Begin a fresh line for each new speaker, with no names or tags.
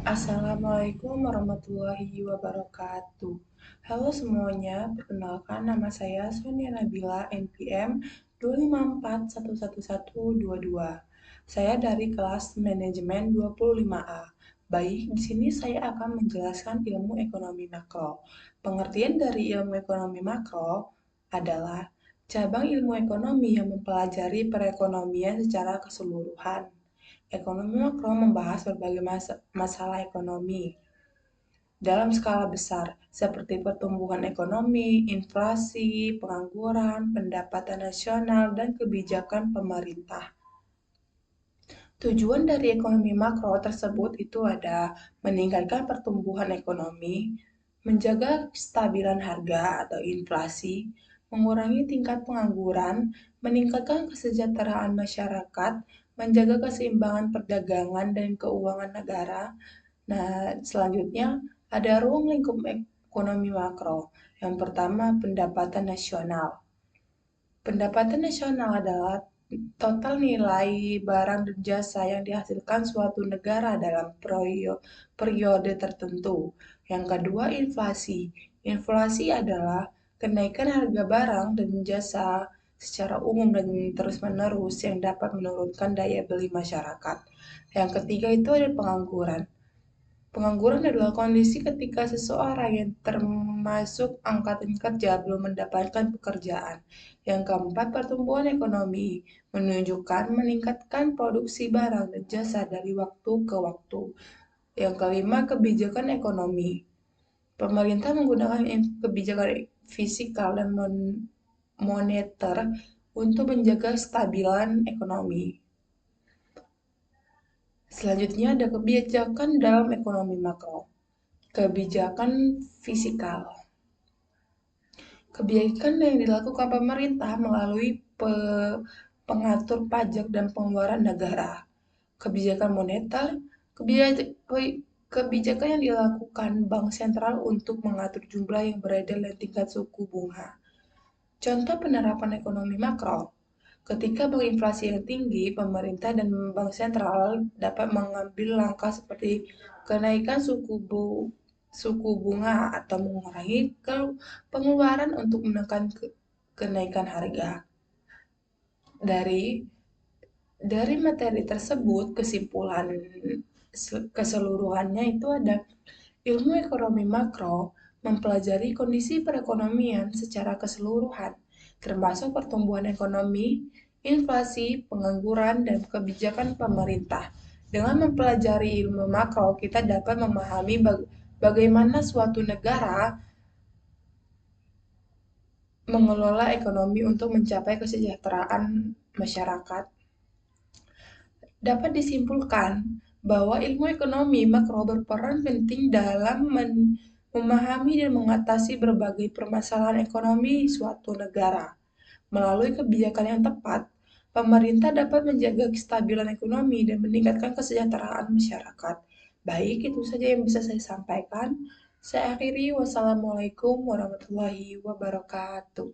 Assalamualaikum warahmatullahi wabarakatuh. Halo semuanya, perkenalkan nama saya Sonia Nabila NPM 254111122. Saya dari kelas manajemen 25A. Baik, di sini saya akan menjelaskan ilmu ekonomi makro. Pengertian dari ilmu ekonomi makro adalah cabang ilmu ekonomi yang mempelajari perekonomian secara keseluruhan. Ekonomi makro membahas berbagai masalah ekonomi dalam skala besar, seperti pertumbuhan ekonomi, inflasi, pengangguran, pendapatan nasional, dan kebijakan pemerintah. Tujuan dari ekonomi makro tersebut itu ada meningkatkan pertumbuhan ekonomi, menjaga kestabilan harga atau inflasi, mengurangi tingkat pengangguran, meningkatkan kesejahteraan masyarakat, menjaga keseimbangan perdagangan dan keuangan negara. Nah, selanjutnya ada ruang lingkup ekonomi makro. Yang pertama, pendapatan nasional. Pendapatan nasional adalah total nilai barang dan jasa yang dihasilkan suatu negara dalam periode tertentu. Yang kedua, inflasi. Inflasi adalah kenaikan harga barang dan jasa secara umum dan terus-menerus yang dapat menurunkan daya beli masyarakat. Yang ketiga itu ada pengangguran. Pengangguran adalah kondisi ketika seseorang yang termasuk angkatan kerja belum mendapatkan pekerjaan. Yang keempat, pertumbuhan ekonomi menunjukkan meningkatkan produksi barang dan jasa dari waktu ke waktu. Yang kelima, kebijakan ekonomi. Pemerintah menggunakan kebijakan fiskal dan moneter untuk menjaga kestabilan ekonomi. Selanjutnya ada kebijakan dalam ekonomi makro. Kebijakan fiskal. Kebijakan yang dilakukan pemerintah melalui pengatur pajak dan pengeluaran negara. Kebijakan moneter, kebijakan yang dilakukan bank sentral untuk mengatur jumlah yang beredar dan tingkat suku bunga. Contoh penerapan ekonomi makro. Ketika bank inflasi yang tinggi, pemerintah dan bank sentral dapat mengambil langkah seperti kenaikan suku bunga atau mengurangi pengeluaran untuk menekan kenaikan harga. Dari materi tersebut, kesimpulan keseluruhannya itu ada ilmu ekonomi makro mempelajari kondisi perekonomian secara keseluruhan, termasuk pertumbuhan ekonomi, inflasi, pengangguran, dan kebijakan pemerintah. Dengan mempelajari ilmu makro, kita dapat memahami bagaimana suatu negara mengelola ekonomi untuk mencapai kesejahteraan masyarakat. Dapat disimpulkan bahwa ilmu ekonomi makro berperan penting dalam memahami dan mengatasi berbagai permasalahan ekonomi suatu negara. Melalui kebijakan yang tepat, pemerintah dapat menjaga kestabilan ekonomi dan meningkatkan kesejahteraan masyarakat. Baik, itu saja yang bisa saya sampaikan. Saya akhiri, wassalamualaikum warahmatullahi wabarakatuh.